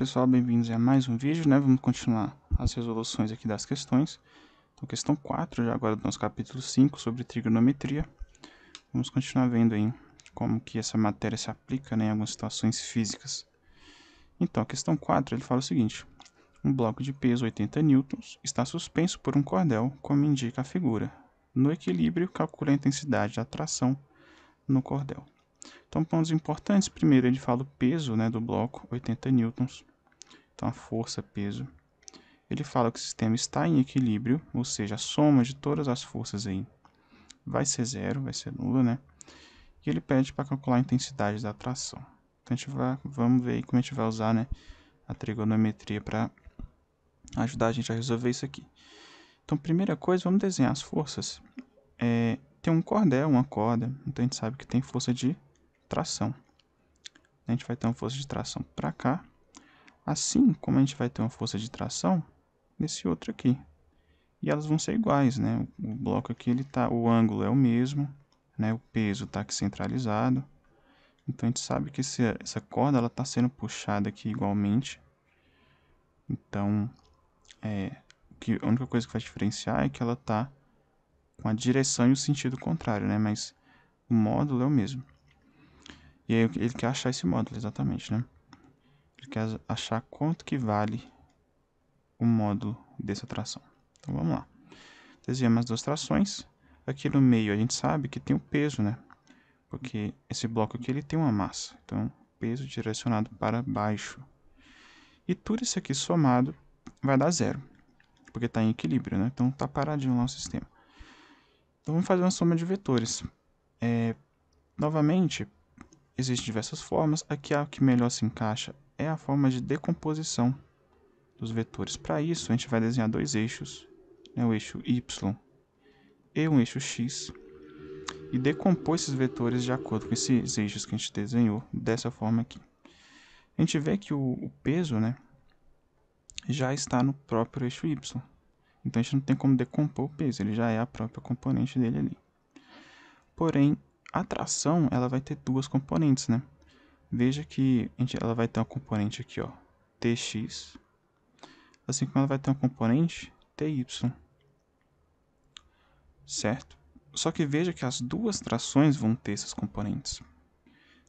pessoal, bem-vindos a mais um vídeo, né? Vamos continuar as resoluções aqui das questões. Então, questão 4, já agora do nosso capítulo 5, sobre trigonometria. Vamos continuar vendo aí como que essa matéria se aplica, né, em algumas situações físicas. Então, a questão 4, ele fala o seguinte: um bloco de peso 80 newtons está suspenso por um cordel, como indica a figura. No equilíbrio, calcule a intensidade da tração no cordel. Então, pontos importantes. Primeiro, ele fala o peso, né, do bloco, 80 newtons. Então, a força, peso. Ele fala que o sistema está em equilíbrio, ou seja, a soma de todas as forças aí vai ser zero, vai ser nula, né? E ele pede para calcular a intensidade da tração. Então, vamos ver aí como a gente vai usar, né, a trigonometria para ajudar a gente a resolver isso aqui. Então, primeira coisa, vamos desenhar as forças. Tem um cordel, uma corda, então a gente sabe que tem força de tração. A gente vai ter uma força de tração para cá, assim como a gente vai ter uma força de tração nesse outro aqui. E elas vão ser iguais, né? O bloco aqui, o ângulo é o mesmo, né? O peso está aqui centralizado. Então, a gente sabe que essa corda está sendo puxada aqui igualmente. Então, a única coisa que vai diferenciar é que ela está com a direção e o sentido contrário, né? Mas o módulo é o mesmo. E aí, ele quer achar esse módulo, exatamente, né? Ele quer achar quanto que vale o módulo dessa tração. Então, vamos lá. Desenhamos as duas trações. Aqui no meio, a gente sabe que tem o peso, né? Porque esse bloco aqui ele tem uma massa. Então, peso direcionado para baixo. E tudo isso aqui somado vai dar zero. Porque está em equilíbrio, né? Então, está paradinho lá o sistema. Então, vamos fazer uma soma de vetores. Novamente, existem diversas formas. Aqui a que melhor se encaixa é a forma de decomposição dos vetores. Para isso, a gente vai desenhar dois eixos, né? O eixo Y e um eixo X. E decompor esses vetores de acordo com esses eixos que a gente desenhou dessa forma aqui. A gente vê que o peso, né, já está no próprio eixo Y. Então, a gente não tem como decompor o peso, ele já é a própria componente dele ali. Porém, a tração, ela vai ter duas componentes, né? Veja que ela vai ter uma componente aqui, ó, Tx, assim como ela vai ter uma componente Ty, certo? Só que veja que as duas trações vão ter essas componentes,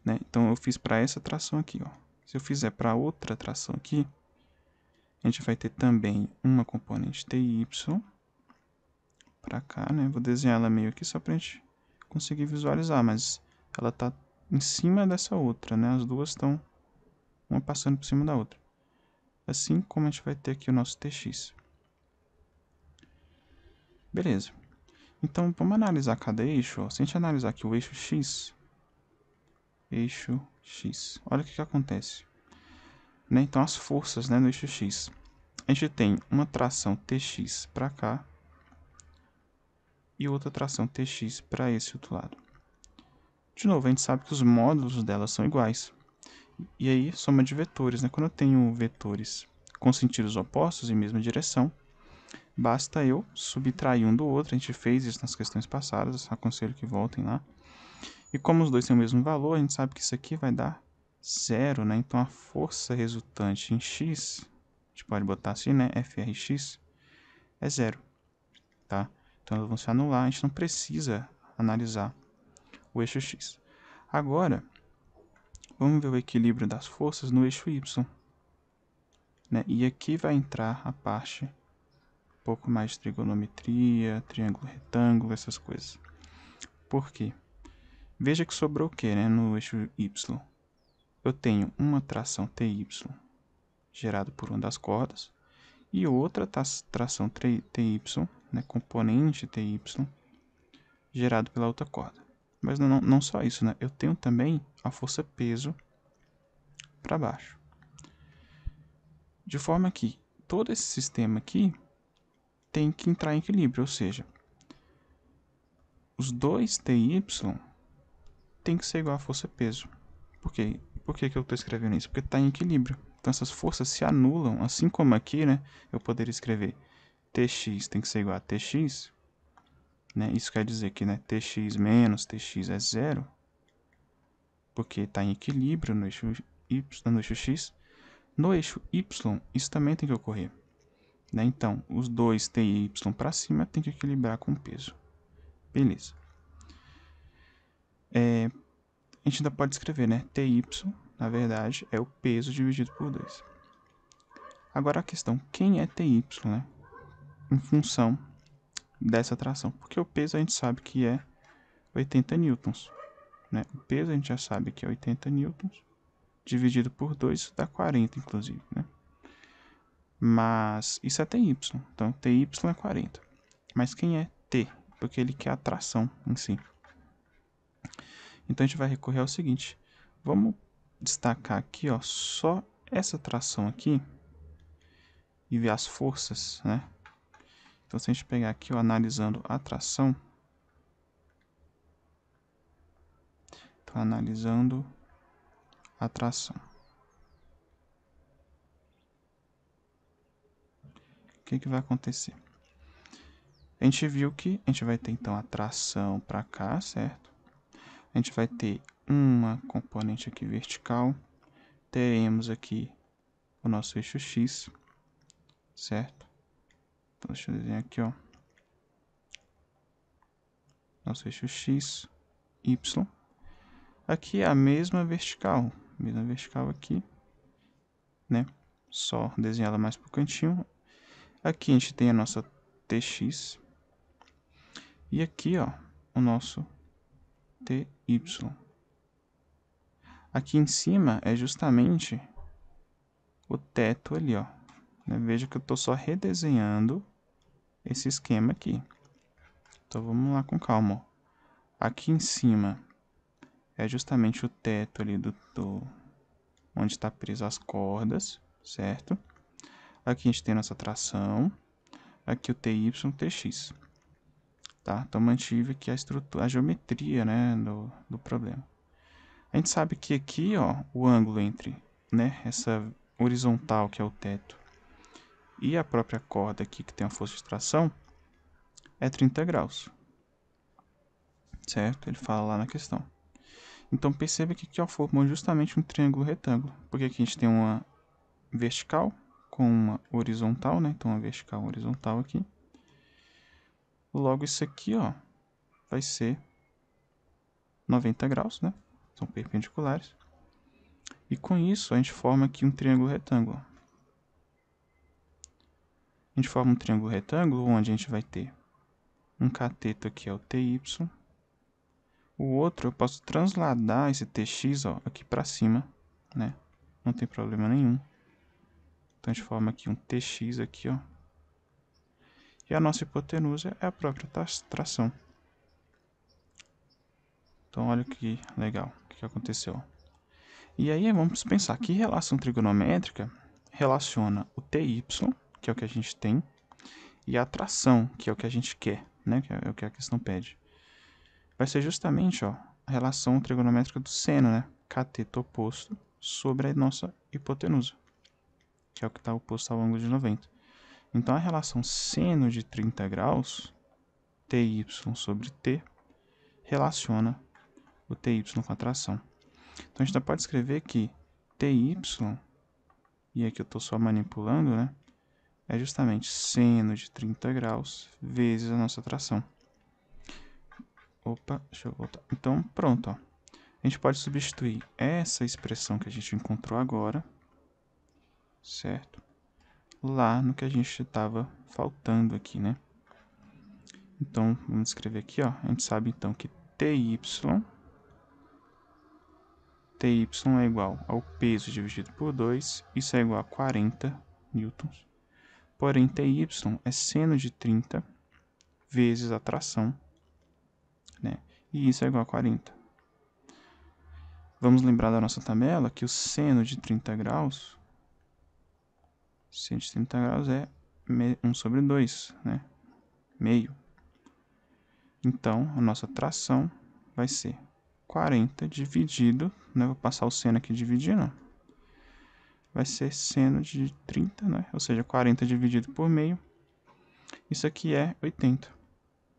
né? Então, eu fiz para essa tração aqui, ó. Se eu fizer para outra tração aqui, a gente vai ter também uma componente Ty para cá, né? Vou desenhar ela meio aqui só para a gente conseguir visualizar, mas ela está em cima dessa outra, né? As duas estão uma passando por cima da outra. Assim como a gente vai ter aqui o nosso Tx. Beleza. Então, vamos analisar cada eixo. Ó. Se a gente analisar aqui o eixo X, olha o que acontece. Né? Então, as forças, né, no eixo X. A gente tem uma tração Tx para cá e outra tração Tx para esse outro lado. De novo, a gente sabe que os módulos delas são iguais. E aí, soma de vetores. Né? Quando eu tenho vetores com sentidos opostos em mesma direção, basta eu subtrair um do outro. A gente fez isso nas questões passadas, aconselho que voltem lá. E como os dois têm o mesmo valor, a gente sabe que isso aqui vai dar zero, né? Então, a força resultante em x, a gente pode botar assim, né? FRx é zero, tá? Então, elas vão se anular, a gente não precisa analisar o eixo x. Agora, vamos ver o equilíbrio das forças no eixo y, né? E aqui vai entrar a parte um pouco mais de trigonometria, triângulo retângulo, essas coisas. Por quê? Veja que sobrou o que, né, no eixo y? Eu tenho uma tração Ty gerada por uma das cordas e outra tração Ty, né, componente Ty, gerado pela outra corda. Mas não só isso, né? Eu tenho também a força peso para baixo. De forma que todo esse sistema aqui tem que entrar em equilíbrio, ou seja, os dois Ty tem que ser igual a força peso. Por quê? Por que eu estou escrevendo isso? Porque está em equilíbrio. Então essas forças se anulam, assim como aqui, né? Eu poderia escrever Tx tem que ser igual a Tx, né? Isso quer dizer que, né, Tx menos Tx é zero, porque está em equilíbrio no eixo y, no eixo x. No eixo Y, isso também tem que ocorrer, né? Então, os dois t e y para cima tem que equilibrar com o peso. Beleza. A gente ainda pode escrever, né? Ty, na verdade, é o peso dividido por 2. Agora a questão, quem é Ty, né? Em função dessa tração. Porque o peso a gente sabe que é 80 newtons, né? O peso a gente já sabe que é 80 newtons, dividido por 2, isso dá 40, inclusive, né? Mas isso é Ty, então Ty é 40. Mas quem é T? Porque ele quer a tração em si. Então a gente vai recorrer ao seguinte, vamos destacar aqui, ó, só essa tração aqui e ver as forças, né? Então se a gente pegar aqui, ó, analisando a tração, então analisando a tração. O que vai acontecer? A gente viu que a gente vai ter então a tração para cá, certo? A gente vai ter uma componente aqui vertical, teremos aqui o nosso eixo X, certo? Então deixa eu desenhar aqui, ó. Nosso eixo X, Y. Aqui é a mesma vertical aqui, né? Só desenhar ela mais pro cantinho. Aqui a gente tem a nossa TX. E aqui, ó, o nosso TY. Aqui em cima é justamente o teto ali, ó. Veja que eu estou só redesenhando esse esquema aqui. Então vamos lá com calma, ó. Aqui em cima é justamente o teto ali onde está preso as cordas, certo? Aqui a gente tem nossa tração, aqui o TY, TX. Tá? Então mantive aqui a estrutura, a geometria, né, do problema. A gente sabe que aqui, ó, o ângulo entre, né, essa horizontal que é o teto e a própria corda aqui que tem a força de tração é 30 graus. Certo? Ele fala lá na questão. Então perceba que aqui ó, formou justamente um triângulo retângulo, porque aqui a gente tem uma vertical com uma horizontal, né? Então uma vertical e horizontal aqui. Logo isso aqui, ó, vai ser 90 graus, né? São perpendiculares. E com isso a gente forma aqui um triângulo retângulo. A gente forma um triângulo retângulo onde a gente vai ter um cateto aqui é o TY. O outro eu posso transladar esse TX ó, aqui para cima, né? Não tem problema nenhum. Então a gente forma aqui um TX aqui, ó. E a nossa hipotenusa é a própria tração. Então olha que legal o que aconteceu. E aí vamos pensar que relação trigonométrica relaciona o TY, que é o que a gente tem, e a tração, que é o que a gente quer, né? Que é o que a questão pede. Vai ser justamente ó, a relação trigonométrica do seno, né? Cateto oposto sobre a nossa hipotenusa, que é o que está oposto ao ângulo de 90. Então a relação seno de 30 graus, TY sobre T, relaciona o TY com a tração. Então a gente pode escrever que TY, e aqui eu estou só manipulando, né? É justamente seno de 30 graus vezes a nossa tração. Opa, deixa eu voltar. Então, pronto, ó. A gente pode substituir essa expressão que a gente encontrou agora, certo? Lá no que a gente estava faltando aqui, né? Então, vamos escrever aqui, ó. A gente sabe, então, que TY é igual ao peso dividido por 2. Isso é igual a 40 newtons. Porém, TY é seno de 30 vezes a tração, né? E isso é igual a 40. Vamos lembrar da nossa tabela que o seno de 30 graus, é 1 sobre 2, né? Meio. Então, a nossa tração vai ser 40 dividido, né? Vou passar o seno aqui dividindo, vai ser seno de 30, né? Ou seja, 40 dividido por meio. Isso aqui é 80.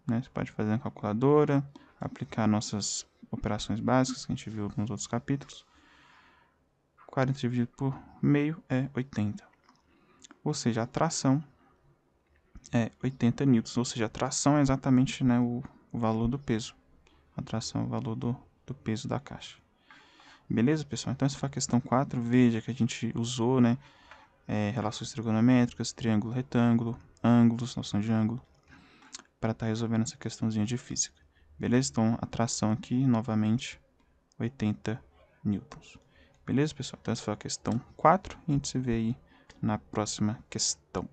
Né? Você pode fazer na calculadora, aplicar nossas operações básicas que a gente viu nos outros capítulos. 40 dividido por meio é 80. Ou seja, a tração é 80 newtons. Ou seja, a tração é exatamente, né, o valor do peso. A tração é o valor do peso da caixa. Beleza, pessoal? Então, essa foi a questão 4. Veja que a gente usou, né, relações trigonométricas, triângulo, retângulo, ângulos, noção de ângulo, para estar resolvendo essa questãozinha de física. Beleza? Então, a tração aqui, novamente, 80 newtons. Beleza, pessoal? Então, essa foi a questão 4 e a gente se vê aí na próxima questão.